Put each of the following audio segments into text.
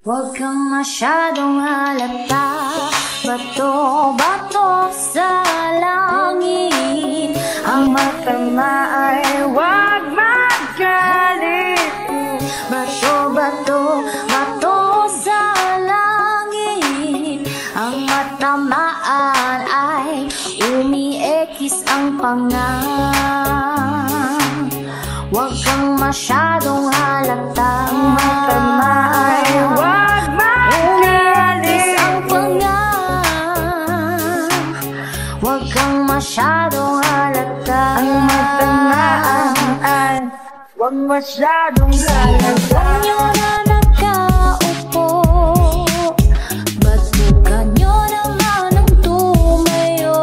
Huwag kang masyadong halata. Bato-bato sa langit. Ang matama ay huwag magalit. Bato-bato, bato sa langit. Ang matamaan ay umiekis ang panga. Huwag kang masyadong halata. Ang matama ay huwag magalit ang panga. Huwag kang masyadong halata. Ang matamaan ay huwag masyadong halata. Huwag nyo na nakaupo. Batukan nyo naman ang tumayo.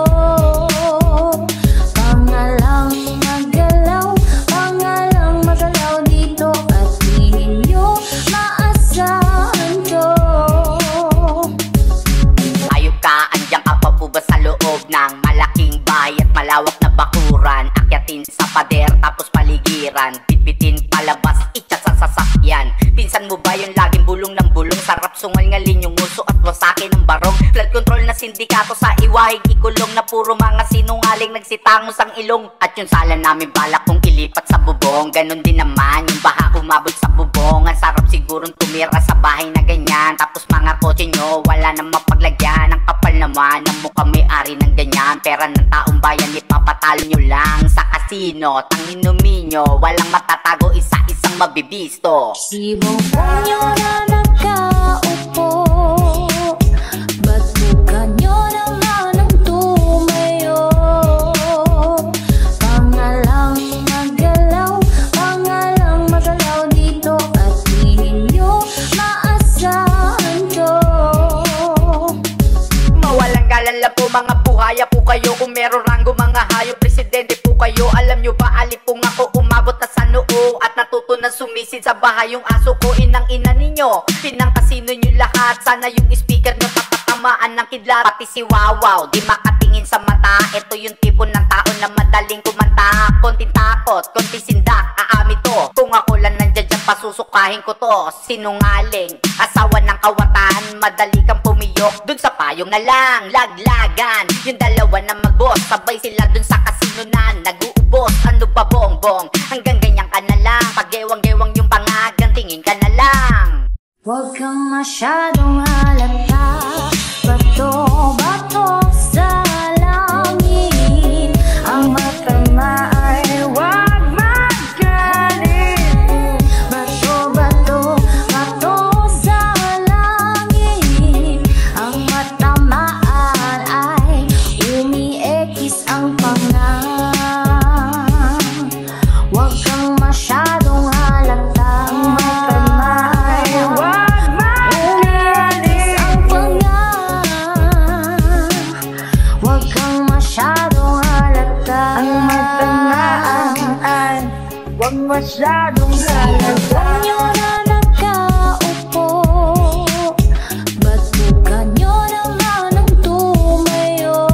Pangalang magalaw, pangalang magalaw dito. At di nyo maasahan to. Ayop ka, andyan ka pa po ba sa loob ng malaking bahay at malawak na bakuran? Akyatin sa pader tapos paligiran, bitbitin palabas, itchat sa sasakyan. Pinsan mo ba yung laging bulong ng bulong? Sarap sungal-ngalin yung uso at wasakin ng barong. Flood control na sindikato sa iwahig ikulong, na puro mga sinungaling nagsitangos ang ilong. At yung sala namin balak kong ilipat sa bubong. Ganon din naman yung baha umabot sa bubong. Ang sarap sigurong tumira sa bahay na ganyan. Tapos mga kotse nyo wala na mapaglagyan. Ang kapal naman ng mukha may-ari ng ganyan. Pera ng taong bayan ipapatalo nyo lang sa kasino. Tanginumin nyo, walang matatago, isa-isang mabibisto. Sibong nyo na nakaupo. Batukan nyo naman ang tumayo. Pangalang magalaw, pangalang magalaw dito. At di nyo maasahan to. Mawalang galan lang po mga buhaya po kayo. Kung meron ranggo mga hayop, presidente po kayo. Alam nyo ba alipong ako umabot na sa noo. At natuto na sumisid sa bahay yung aso ko. Inang-ina ninyo, pinang-kasino nyo lahat. Sana yung speaker nyo tatatamaan ng kidlat. Pati si Wawaw, di makatingin sa mata. Ito yung tipo ng tao na madaling kumanta. Konting takot, konting sindak, aami to. Kung ako lang nandyan dyan, pasusukahin ko to. Sinungaling, asawa ng kawatan. Madali kang pumiyok, dun sa payong na lang laglagan. Yung dalawa na mag-boss, sabay sila dun sa kasino na nag-uubos. Ano ba bongbong, hanggang ganyan ka na lang. Pag-gewang-gewang yung pangagang, tingin ka na lang. Huwag kang masyadong halata. Bato-bato sa langit. Ang matama ay huwag magalit. Bato-bato, bato sa langit. Ang matamaan ay umiekis ang panga. Huwag kang masyadong halata. Ang matama ay huwag magalit ang panga. Huwag kang masyadong halata. Ang matamaan ay huwag masyadong halata. Huwag nyo na nakaupo. Batukan nyo naman ang tumayo.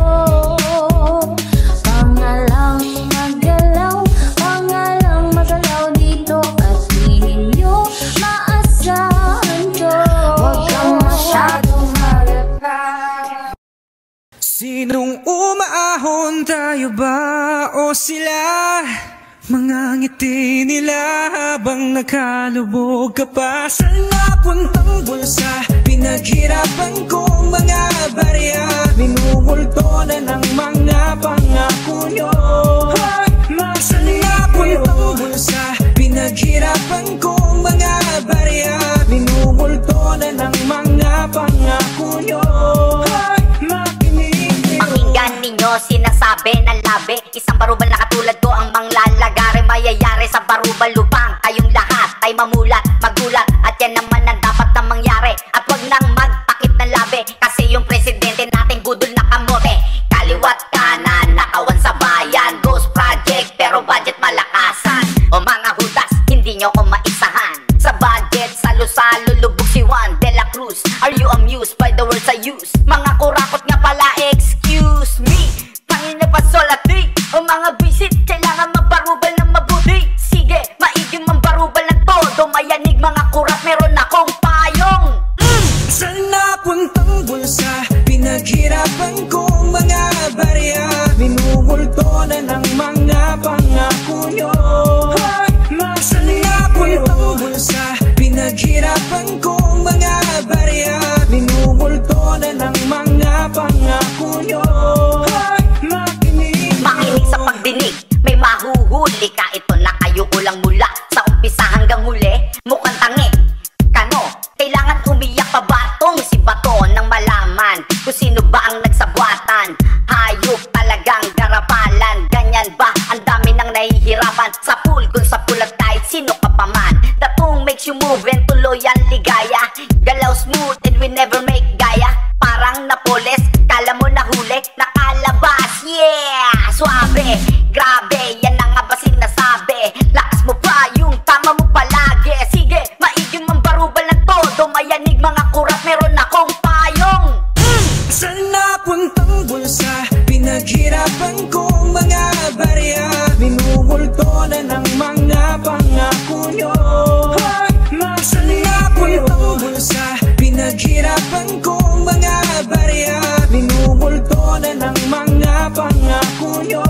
Pangalang magalaw, pangalang magalaw dito. At di nyo maasahan to. Huwag kang masyadong halata. Sinong umaahon, tayo ba o sila? Mga ngiti nila habang nakalubog ka pa sa napuntang bulsa. Pinaghirapan kong mga barya, minumulto na ng mga pangako nyo. Sa napuntang bulsa, pinaghirapan kong mga barya, minumulto na ng mga pangako nyo. Pakinggan ninyo, sinasabi ng labi. Isang barubal na katulad ko ang manglalagari. Mayayari sa barubal lupang tayong lahat ay mamulat, magulat. At yan naman ang dapat na mangyari. At wag nang magtakip ng labi, kasi yung presidente natin budol na kamote. Kaliwat kanan, nakawan sa bayan. Ghost project, pero budget malakasan. O mga hudas, hindi nyo ko maisahan. Sa budget, salo-salo, lubog si Juan de la Cruz. Are you amused by the words I use? Mga kurakot nga pala, excuse me. Pangina pa solati, o mga visit, kailangan magbarubal ng mabuti. Sige, maiging mambarubal Galaw smooth and we never make gaya. Parang Napoles, kala mo nahuli, nakalabas, yeah! Suabe, grabe, yan na nga ba sinasabi? Lakas mo pa, yung tama mo palagi. Sige, maiging mambarubal ng todo. Mayanig mga kurat, meron akong payong. Saan napuntang bulsa? Pinaghirapan kong mga barya. Minumulto na ng mga pangako nyo. Saan napuntang bulsa? Pinaghirapan kong mga barya. Minumulto na ng mga pangako nyo.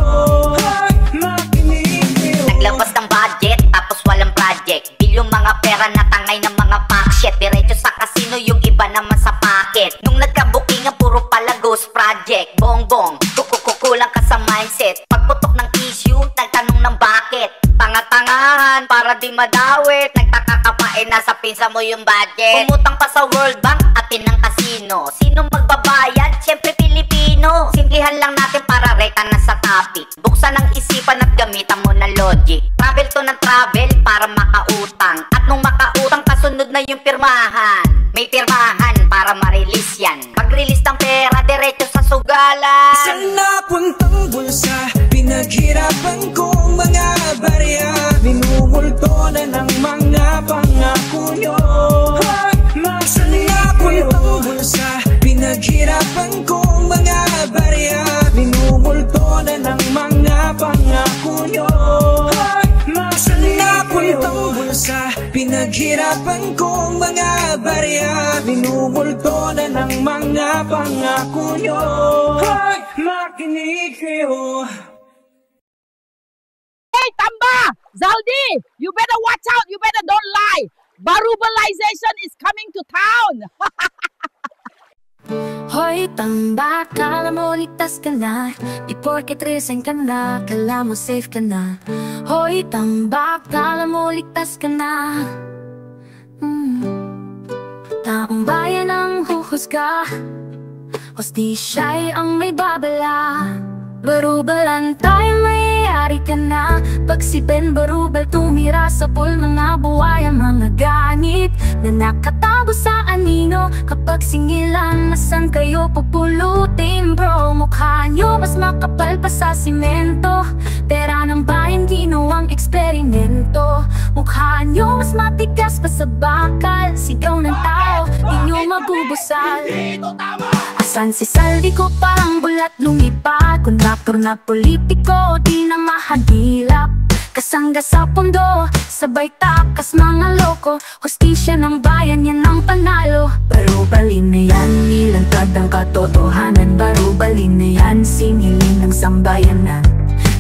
Naglabas ng budget, tapos walang project. Bil yung mga pera na tangay ng mga packshit. Diretso sa casino, yung iba naman sa pocket. Nung nagka-booking, puro pala ghost project. Bongbong, kukulang ka sa mindset. Pagputok ng issue, nagtanong ng bakit. Tanga-tangahan, para di madawit. Nagtaka ka pa, nasa pinsa mo yung budget. Umutang pa sa World Bank, atin ng casino. Sino magbabayad? Siyempre Pilipino. Simplihan lang natin para reka na sa topic. Buksan ang isipan at gamitan mo ng logic. Travel to ng travel para makautang. At nung makautang, kasunod na yung pirmahan. May pirmahan para ma-release yan. Pag-release ng pera, diretso sa sugalan. Saan napuntang bulsa? Pinaghirapan kong mga barya. Minumulto na ng mga pangako nyo. Saan napuntang bulsa? Pinaghirapan kong mga barya. Minumulto na ng mga pangako nyo. Saan napuntang bulsa? Pinaghirapan kong mga barya. Minumulto na ng mga pangako nyo. Makinig kayo. Hey, Tamba! Zaldi! You better watch out! You better don't lie! Barubalization is coming to town! Hoy, Tamba, kala mo ligtas ka na. Di porket resign ka na, kala mo safe ka na. Hoy, Tamba, kala mo ligtas ka na. Taong bayan ang huhusga, hostisya'y ang may babala. Barubalan tayo, mayayari ka na. Pag si Ben Barubal tumira sa pool, mga buhay ang mga ganit na nakatago sa anino. Kapag singilan, nasan kayo pupulutin bro? Mukha nyo mas makapal pa sa simento. Pera ng bayan ginawang eksperimento. Mukha nyo mas matigas pa sa bakal. Sigaw ng tao, di nyo mabubusal. Asan si Saldi ko parang bulat lumipad? Kontraktor na politiko, di na mahagilap. Kasangga sa pondo, sabay takas mga loko. Hostisya ng bayan, yan ang panalo. Barubalin na yan, nilantad ang katotohanan. Barubalin na yan, siniling ng sambayanan.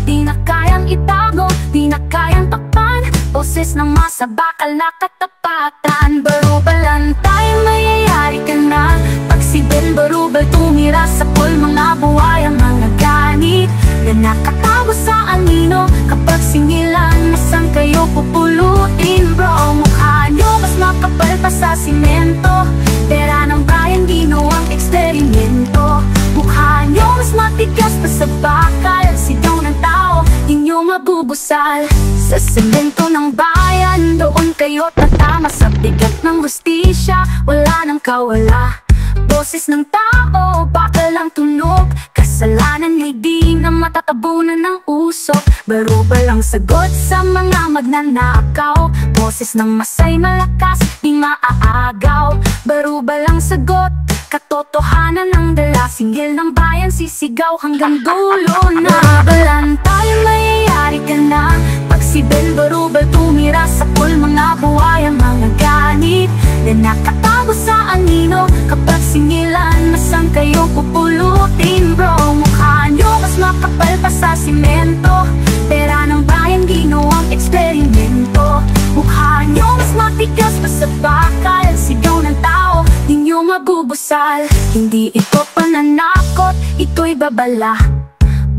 Di na kayang itago, di na kayang takpan. Boses ng masa, bakal na katapatan. Barubalan tayo, mayayari ka na. Pag si Ben Barubal tumira sa pool, mga buhay ang mga ganit na nakatago sa anino. Kapag singilan, nasan kayo pupulutin bro? Mukha nyo mas makapal pa sa simento. Pera ng bayan ginawang eksperimento. Mukha nyo mas matigas pa sa bakal. Sigaw ng tao, di nyo mabubusal. Sa semento ng bayan, doon kayo tatama. Sa bigat ng hustisya, wala nang kawala. Boses ng tao, bakal ang tunog. Kasalanan ay di na matatabunan ng usok. Barubal ang sagot sa mga magnanakaw. Boses ng masay malakas, di maaagaw. Barubal ang sagot, katotohanan ang dala. Singgil ng bayan, sisigaw hanggang dulo na. Balan tayo, mayayari ka na. Pag si Ben Barubal tumira sa pool, mga buhay ang mga ganit na nakatago sa anino. Kapag singilan, nasan kayo pupulutin bro? Mukha nyo mas makapal pa sa simento. Pera ng bayan ginawang eksperimento. Mukha nyo mas matigas pa sa bakal. Sigaw ng tao, di nyo mabubusal. Hindi ito pananakot, ito'y babala.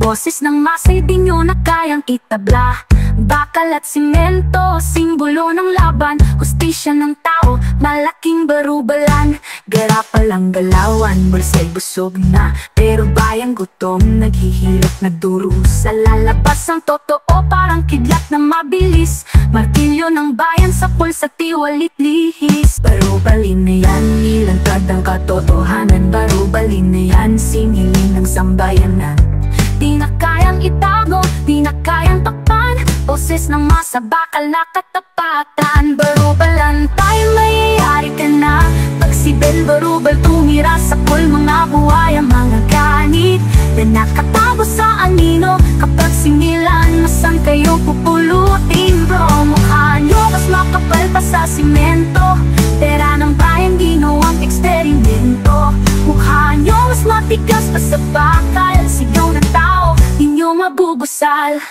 Boses ng masay, di nyo na kayang itabla. Bakal at simento, simbolo ng laban. Hustisya ng tao, malaking barubalan. Garapal ang galawan, bulsa'y busog na. Pero bayang gutom, naghihirap, nagdurusa. Lalabas ang totoo, parang kidlat na mabilis. Martilyo ng bayan sa pulsa, tiwalit lihis. Barubalin na Boses ng masa, bakal na katapatan. Barubalan tayo, mayayari ka na. Pag si Ben Barubal tumira sa pool, mga buhaya, mga ganit na nakatago sa anino. Kapag singilan, masan kayo pupulutin bro? Mukha nyo mas makapal pa sa simento. Pera ng bayan, ginawang eksperimento. Mukha nyo mas matigas pa sa bakal. Sigaw ng tao, inyo mabubusal.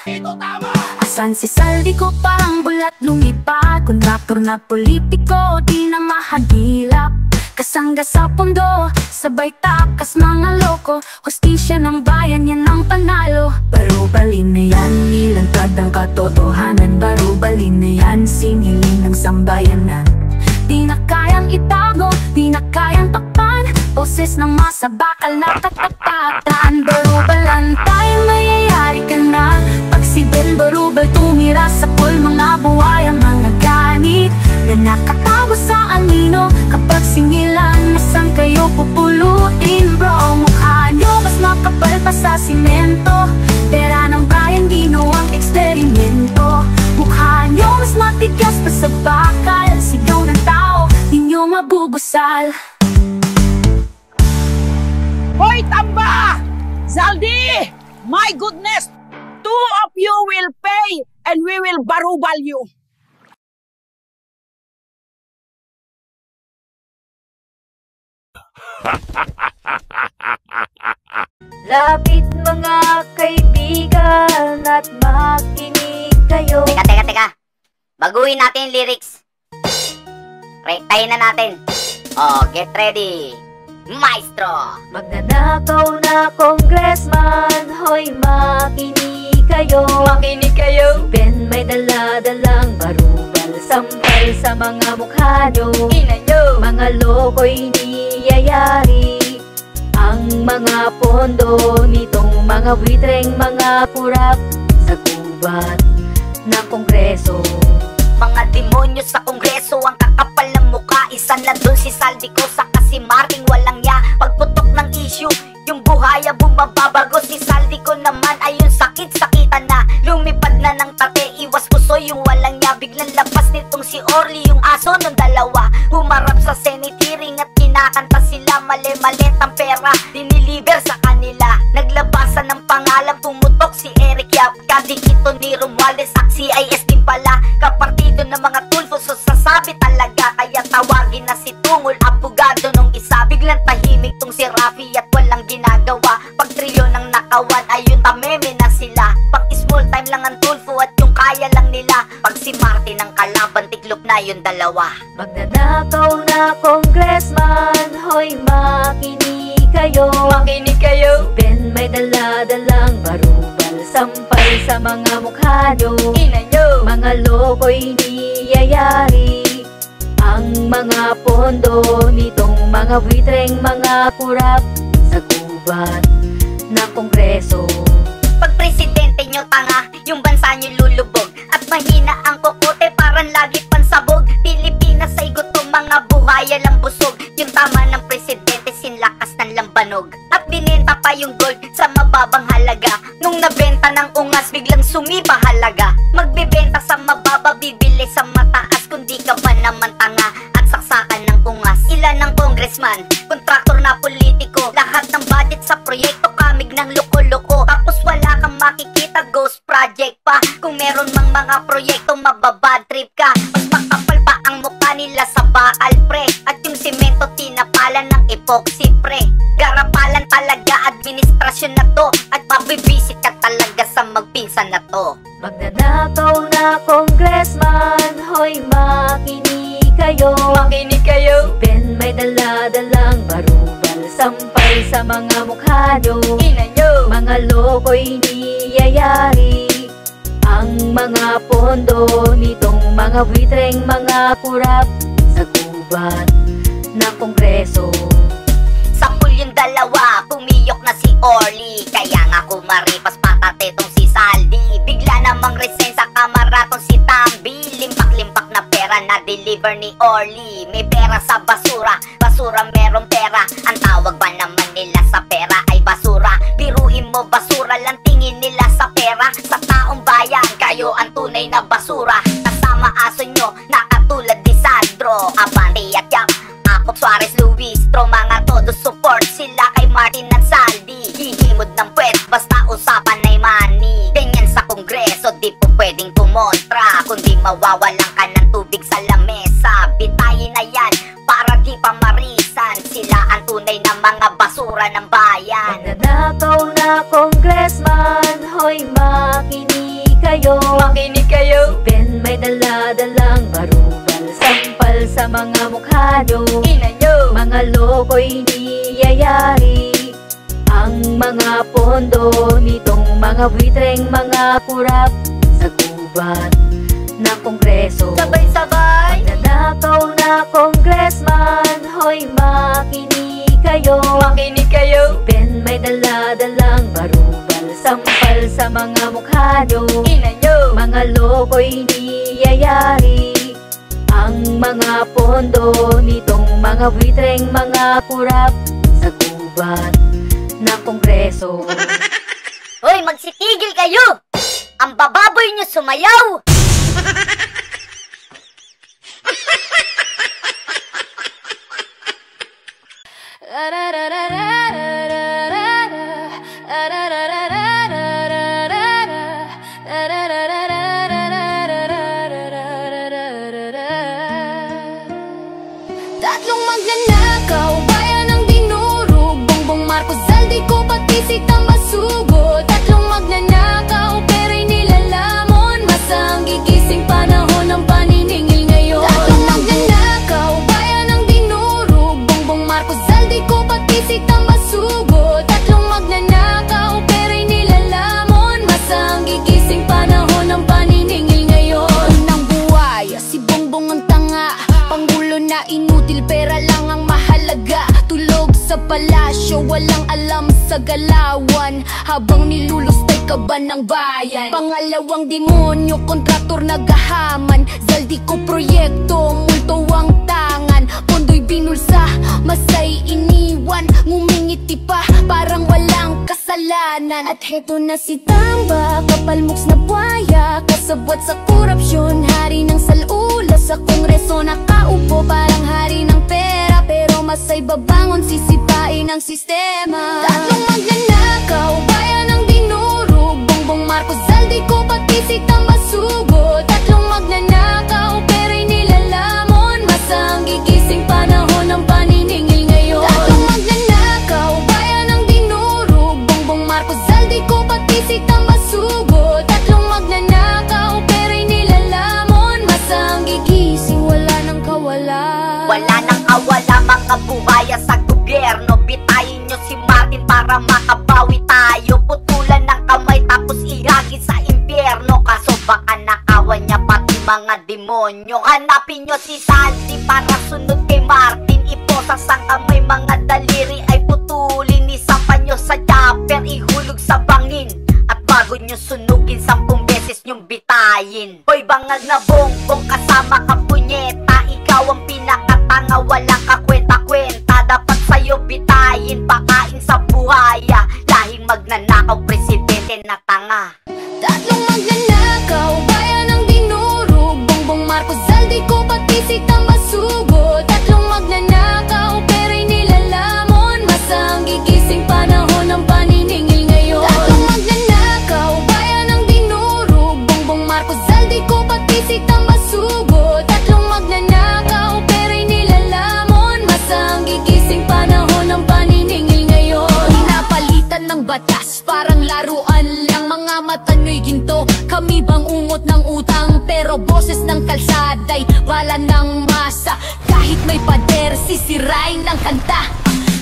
Asan si Saldi ko, parang bulat lumipad. Kontraktor na politiko, di na mahagilap. Kasangga sa pondo, sabay takas mga loko. Hustisya ng bayan, yan ang panalo. Barubalin na yan, nilantad ang katotohanan. Barubalin na yan, siniling ng sambayanan. Di na kayang itago, di na kayang takpan. Boses ng masa, bakal na katapatan. Barubalan tayo, mayayari ka na. Pag si Ben Barubal tumira sa pool, mga buhaya, mga ganit na nakatago sa anino. Kapag singilan, masan kayo pupulutin bro? Mukha nyo mas makapal pa sa simento. Pera ng bayan, ginawang eksperimento. Mukha nyo mas matigas pa sa bakal. Sigaw ng tao, di nyo mabubusal. Hoy, Tamba! Zaldi! My goodness! Two of you will pay and we will barubal you. Lapit mga kaibigan at makinig kayo. Teka. Baguhin natin yung lyrics. Rektahin na natin. Oh, get ready. Maestro! Magnanakaw na congressman, hoy makinig kayo. Makinig kayo. Si Ben may dala-dalang barubal, sampal sa mga mukha nyo. Ina nyo. Mga loko'y niyayari ang mga pondo nitong mga buitreng mga kurap sa gubat ng kongreso. Mga demonyo sa kongreso, ang kakapal ng mukha. Isa na dun si Saldi ko, saka si Marting walang ya. Pagputok ng issue, yung buhaya bumababago. Si Saldi ko naman ay yung sakit-sakitan na. Lumipad na ng tate, iwas puso yung walang ya. Biglang labas nitong si Orly, yung aso ng dalawa. Humarap sa Senate hearing at kinakanta sila. Mali-malit ang pera, diniliver sa kanila. Naglabasan ng pangalan, pumutok si Eric Yap. Kadikito ni Romualdez, at CIS din pala. Kapartido ng mga tulfo, so sasabi talaga. Kaya tawagin na si Tungol, abogado nung isa. Biglang tahimik tong si Rafi at walang ginagawa. Pag trilyon ng nakawan, ayun tameme na sila. Pag small time lang ang tulfo at yung kaya lang nila. Pag si Martin ang kalaban, tiklop na yung dalawa. Magnanakaw na congressman, hoy makinig kayo. Makinig kayo. Si Ben may dala-dalang barubal, sampal sa mga mukha nyo. Ina nyo. Mga loko'y niyayari ang mga pondo nitong mga buitreng mga kurap sa gubat ng kongreso. Pag presidente nyo tanga, yung bansa nyo lulubog. At mahina ang kokote, parang lagi pansabog. Pilipinas ay gutom, mga buhaya lang busog. Yung tama ng presidente, sinlakas ng lambanog. At binenta pa yung gold sa mababang halaga. Nung nabenta ng ungas, biglang sumiba halaga. Magbibenta sa mababa, bibili sa mataas. Kung di ka ba naman tanga at saksakan ng ungas. Ilan ng congressman, kontraktor na politiko. Lahat ng budget sa proyekto, kamig ng loko-loko. Tapos wala kang makikita, ghost project pa. Kung meron mang mga proyekto, mababad trip ka. Mas makapal pa ang mukha nila sa bakal pre. At yung simento tinapalan ng epoxy pre. Garapalan talaga administrasyon na to. At mabibisit ka talaga sa magpinsan na to. Magnanakaw na congressman, hoy makinig kayo. Makinig kayo. Si Ben may dala-dalang barubal, sampal sa mga mukha nyo. Ina nyo. Mga loko'y niyayari ang mga pondo nitong mga buitreng mga kurap sa gubat ng kongreso. Sa pool yung dalawa, pumiyok na si Orly. Kaya nga kumaripas patate tong si Saldi. Bigla namang resign sa kamara tong si Tambi. Limpak-limpak na pera na deliver ni Orly. May pera sa basura, basura merong pera. Ang tawag ba naman nila sa pera ay basura. Biruin mo basura lang tingin nila sa pera. Sa taong bayan, kayo ang tunay na tunay na mga basura ng bayan. Magnanakaw na congressman, hoy makinig kayo. Makinig kayo. Si Ben may dala-dalang barubal, sampal sa mga mukha nyo. Ina nyo. Mga loko'y niyayari ang mga pondo nitong mga buitreng mga kurap sa gubat ng kongreso. Sabay-sabay. Magnanakaw na congressman, hoy makinig kayo. Makinig kayo. Si Ben may dala-dalang barubal, sampal sa mga mukha nyo. Ina nyo. Mga loko'y niyayari ang mga pondo nitong mga buitreng mga kurap sa gubat ng kongreso. Hoy, magsitigil kayo! Ang bababoy nyo sumayaw! Tatlong magnanakaw, bayan ng dinurog, Bongbong Marcos, Zaldico, pati si Tambasugo. Tatlong magnanakaw, pera'y nilalamon, masang gigising panahon ng paniningil ngayon. Tatlong magnanakaw, bayan ng dinurog, Bongbong Marcos, Zaldico, pati si Tambasugo. Tatlong magnanakaw, pera'y nilalamon, masang gigising panahon ng paniningil ngayon. Nang buhay, si Bongbong ang tanga, Pangulo na inutil, pera lang ang mahalaga. Tulog sa palasyo, walang alam sa galawan, habang nilulustay kaban ng bayan. Pangalawang demonyo, kontraktor nagahaman, Zaldico proyekto, multo ang tangan. Pondo'y binulsa, masay iniwan, ngumingiti pa, parang walang kasalanan. At heto na si Tamba, kapalmuks na buhaya, kasabwat sa korupsyon, hari ng salula sa kongreso, nakaupo parang hari ng pera, pero masay babangon, sisipain ang sistema. Tatlong magnanakaw, bayan ng dinurog, Bongbong Marcos, Zaldico, pati si Tambasugo. Tatlong magnanakaw, pera'y nilalamon, masang gigising panahon ng paniningil ngayon. Tatlong magnanakaw, bayan ng dinurog, Bongbong Marcos, Zaldico, pati si Tambasugo. Tatlong magnanakaw, pera'y nilalamon, masang gigising, wala nang kawalan. Wala nang awala mga buhaya sa gobyerno. Bitayin nyo si Martin para makabawi tayo. Putulan ng kamay tapos ihagis sa impyerno. Kaso baka nakawan niya pati mga demonyo. Hanapin nyo si Santi para sunod kay Martin. Iposas ang kamay, mga daliri ay putulin. Isapan nyo sa chopper, ihulog sa bangin. At bago nyo sunugin, 10 beses nyong bitayin. Hoy bangag na Bongbong, kasama ka punyeta. Ikaw ang pinakatanga, walang kakwenta-kwenta. Dapat sa'yo bitayin, pakain sa buhaya. Lahing magnanakaw, presidente na tanga. Tatlong magnanakaw, bayan ng dinurog, Bongbong Marcos, Zaldico, pati si Tambasugo. Tatlong magnanakaw, pera'y nilalamon, masang gigising panahon ng paniningil ngayon. Tatlong magnanakaw, bayan ng dinurog, Bongbong Marcos, Zaldico, pati si Tambasugo. Tatlong magnanakaw, pera'y nilalamon, masang gigising panahon ng paniningil ngayon. Pinapalitan ng batas, parang laruan lang, mga mata nyo'y ginto. Kami bang ungot ng utang, pero boses ng kalsada'y bala ng masa. Kahit may pader, sisirain ng kanta.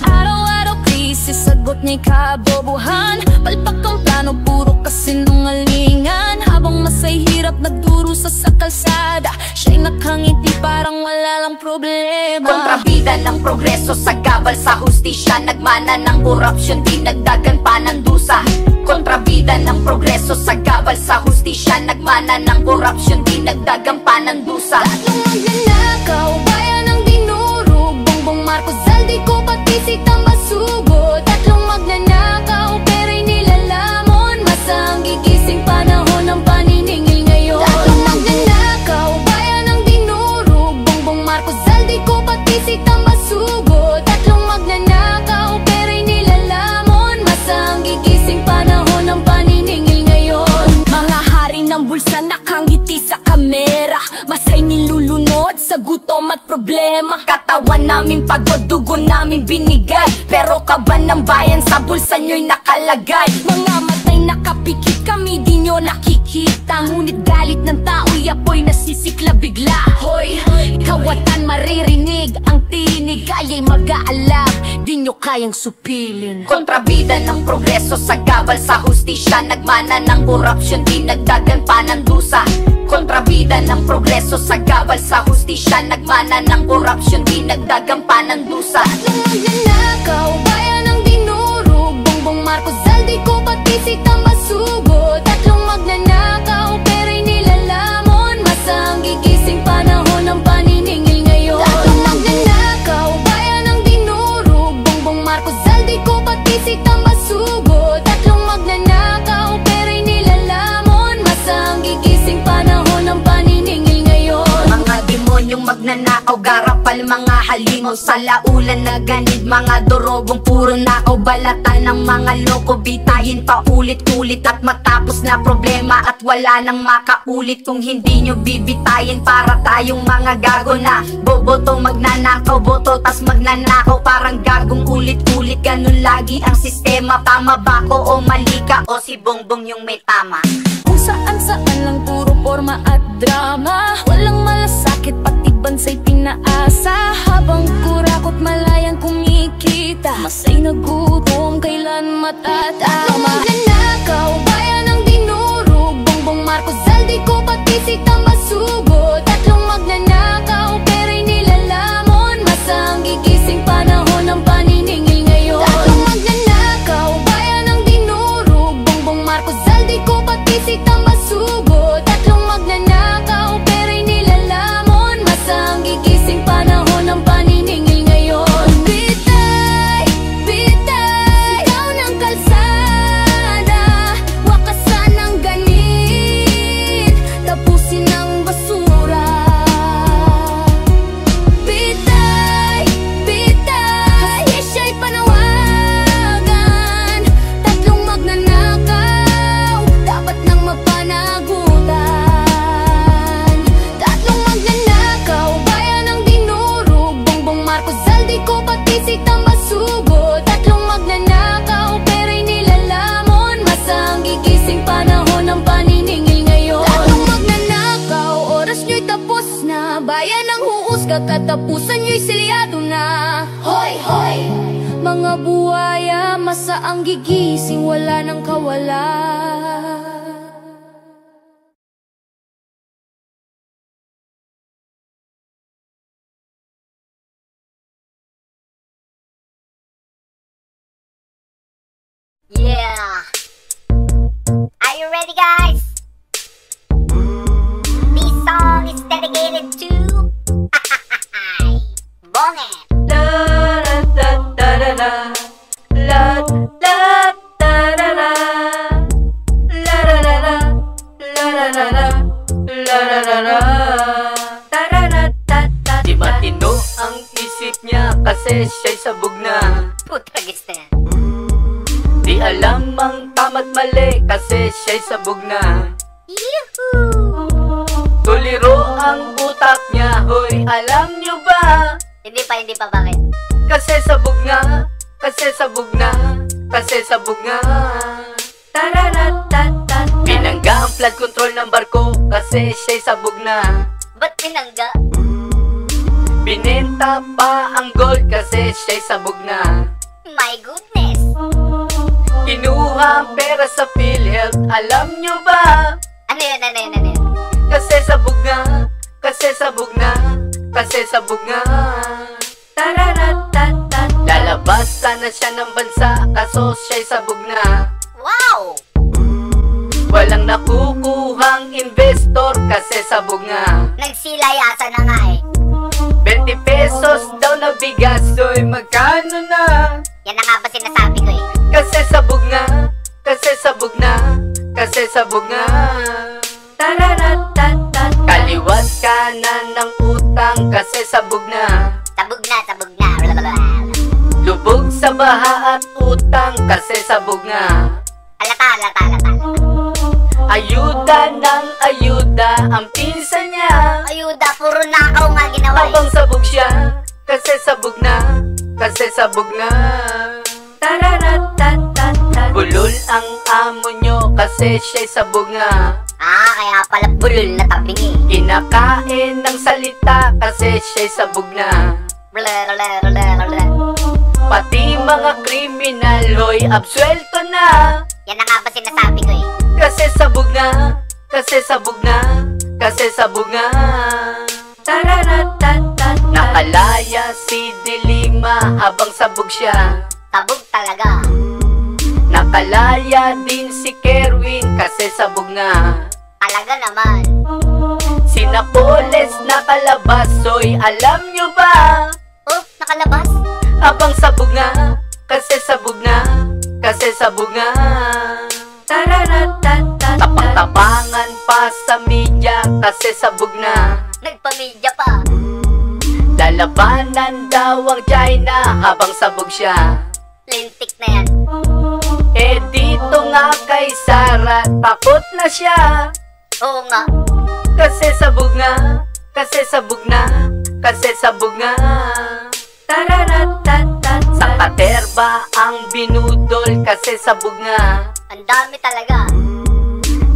Araw-araw krisis, sagot niya'y kabobohan. Palpak ang plano, puro kasinungalingan. Habang masay hirap nagdurusa sa kalsada, siya'y nakangiti parang wala lang problema. Kontrabida ng progreso sa gabal sa hustisya, nagmana ng korupsyon, dinagdagan pa ng dusa. Kontrabida ng progreso sa gabal sa hustisya, nagmana ng korupsyon, dinagdagan pa ng dusa. Tatlong magnanakaw, bayan ng dinurog, Bongbong Marcos, Zaldico, pati si Tambasugo. Tatlong magnanakaw, pera'y nilalamon, masang gigising panahon ng paniningil ngayon. Tatlong magnanakaw, bayan ng dinurog, Bongbong Marcos, Zaldico, pati si Tambasugo. Tatlong magnanakaw, pera'y nilalamon, masang gigising panahon ng paniningil ngayon. Mga hari ng bulsa nakangiti sa kamera, masay nilulunod sa gutom at problema. problema. Katawan namin pagod, dugo namin binigay, pero kaban ng bayan sa bulsa nyo'y nakalagay. Mga matay nakapikit kami, di nyo nakikita, ngunit galit ng tao'y apoy nasisikla bigla. Hoy, kawatan maririnig, ang tinig aya'y mag-aalab, di nyo kayang supilin. Kontrabida ng progreso sa gabal sa hustisya, nagmana ng korupsyon, di nagdagan pa ng dusa. Kontrabida ng progreso sa gabal sa hustisya, nagmana ng korupsyon, di nagdagan pa ng dusa. Tatlong magnanakaw, bayan ang dinurog, Bongbong Marcos, Zaldico, pati si Tambasugo. Tatlong magnanakaw, pera'y nilalamon, masa ang gigising panahon ng paniningil ngayon. Tatlong magnanakaw, bayan ang dinurog, Bongbong Marcos, Zaldico, pati si Tambasugo. Tatlong magnanakaw, pera'y nilalamon, masa ang gigising panahon ng paniningil ngayon. Mga demonyong magnanakaw, garapal, mga halimaw sa laulan na ganid, mga dorobong puro nakaw, balatan ng mga loko, bitayin pa ulit-ulit at matapos na problema at wala nang makaulit. Kung hindi nyo bibitayin, para tayong mga gago na boboto, magnanakaw, boto tas magnanakaw, parang gagong ulit-ulit, ganun lagi ang sistema. Tama ba ko o mali ka, o si Bongbong yung may tama? Kung saan-saan lang puro forma at drama, walang malasakit pati bansay pinaasa. Habang kurakot malayang kumikita, masay nagutom kailan matatama. Magnanakaw, bayan ang dinurog, Bongbong Marcos, Zaldico, pati si Tambasugo. Tatlong magnanakaw, pera'y nilalamon, masa ang gigising panahon ng paniningil ngayon. Tatlong magnanakaw, bayan ang dinurog, Bongbong Marcos, Zaldico, pati si Tambasugo. Tatlong magnanakaw, pera'y nilalamon, masa ang gigising panahon ng paniningil ngayon. Bitay, bitay, sigaw ng kalsada, wakasan ang ganit, tapusin ang basura. Bitay, bitay, siya'y panawagan, tatlong magnanakaw, dapat nang mapanagutan. Tatlong magnanakaw, bayan ang dinurog, Bongbong Marcos, Zaldico, pati si Tambasugo. Tatlong magnanakaw, pera'y nilalamon, masa ang gigising panahon ng paniningil ngayon. Tatlong magnanakaw, oras nyo'y tapos na, bayan ang huusga, katapusan nyo'y silyado na. Hoy, hoy, mga buhaya, masa ang gigising, wala nang kawala. Yeah! Are you ready, guys? This song is dedicated to Bonget. Di matino ang isip niya kasi siya'y sabog na. Putragis na yan. Di alam ang tama't mali kasi siya'y sabog na. Yuhuu! Tuliro ang utak niya, hoy, alam nyo ba? Hindi pa, bakit? Kasi sabog nga, kasi sabog na, kasi sabog nga. Tararatatat. Pinangga ang flood control ng barko kasi siya'y sabog na. Ba't pinangga? Binenta pa ang gold kasi siya'y sabog na. My goodness! Kinuha ang pera sa PhilHealth, alam nyo ba? Ano yun? Kasi sabog nga, kasi sabog na, kasi sabog nga. Tararatatat. Lalabas sana siya ng bansa kaso siya'y sabog na. Wow! Walang nakukuhang investor kasi sabog nga. Nagsilayasan na nga eh. 20 pesos daw na bigas, soy magkano na? Yan na nga ba sinasabi ko eh. Kasi sabog nga, kasi sabog na, kasi sabog nga. Tararatatat. Kaliwat kanan ng utang kasi sabog na. Sabog na. Blablabla. Lubog sa baha at utang kasi sabog nga. Halata. Ayuda ng ayuda ang pinsan niya. niya. Ayuda, puro nakaw nga ginawa eh. Habang sabog siya, kasi sabog na, kasi sabog na. Tararatatat. Bulol ang amo nyo kasi siya'y sabog nga. Ah, kaya pala bulol na tabing eh. Kinakain ng salita kasi siya'y sabog na. Blablabla. Pati mga kriminal, hoy, absuelto na. Yan na nga ba sinasabi ko eh. Kasi sabog na, kasi sabog na, kasi sabog na. Tararatatat. Nakalaya si Dilima habang sabog siya. Sabog talaga. Nakalaya din si Kerwin kasi sabog na. Talaga naman. Si Napoles nakalabas, hoy, alam nyo ba? Oh, nakalabas? Habang sabog na, kasi sabog na, kasi sabog na. Tararatatat. Tapang-tapangan pa sa media kasi sabog na. Nagpamilya pa. Lalabanan daw ang China habang sabog siya. Lintik na yan. Eh dito nga kay Sara, takot na siya. Oo nga. Kasi sabog na, kasi sabog na, kasi sabog na. Tararatatat. Sa katerba ang binudol kasi sabog nga. Ang dami talaga.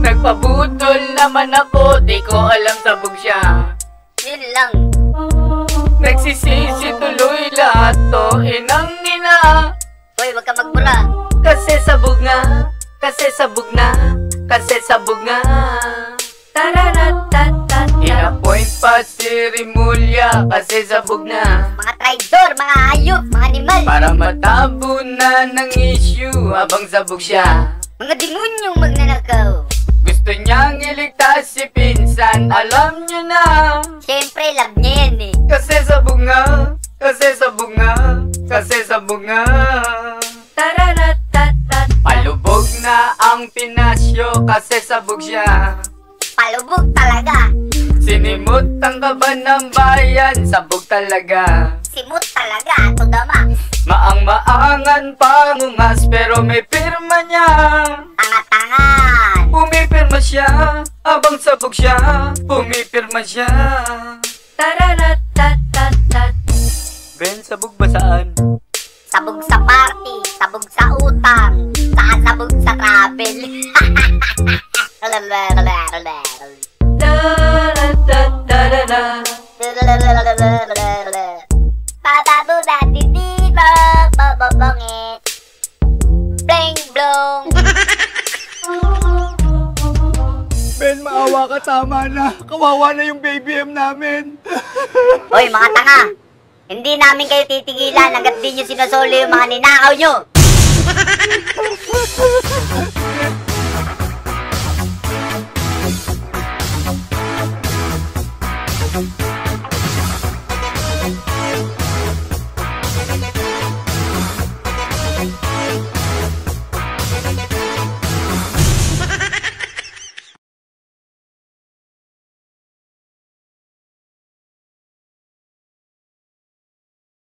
Nagpabudol naman ako, di ko alam sabog siya. Yun lang. Nagsisisi tuloy lahat to, inang ina. Hoy, wag ka magbura. Kasi sabog na, kasi sabog na, kasi sabog na. Tararatatat. Ina-point pa si Rimulya kasi sabog na. Mga traidor, mga hayop, mga animal. Para matabo na ng issue habang sabog siya. Mga demonyong magnanakaw. Gusto niyang iligtas si Pinsan, alam niyo na. Siyempre, love niya yan eh. Kasi sabog nga, kasi sabog nga, kasi sabog nga. Tararatatat. Palubog na ang Pinasyo kasi sabog siya. Palubog talaga. Sinimot ang kaban ng bayan, sabog talaga. Simut talaga, to the max. Maang-maangan pangungas pero may pirma niya. Tanga-tangan. Pumipirma siya, abang sabog siya. Pumipirma siya. Tararatatat. Ben, sabog ba saan? Sabog sa party, sabog sa utang, saka sabog sa travel. Papabu dati dito, bababongit. Bling blong. Ben, maawa ka, tama na. Kawawa na yung baby M namin. Hoy mga tanga, hindi namin kayo titigilan hanggat di nyo sinusuli yung mga ninakaw nyo.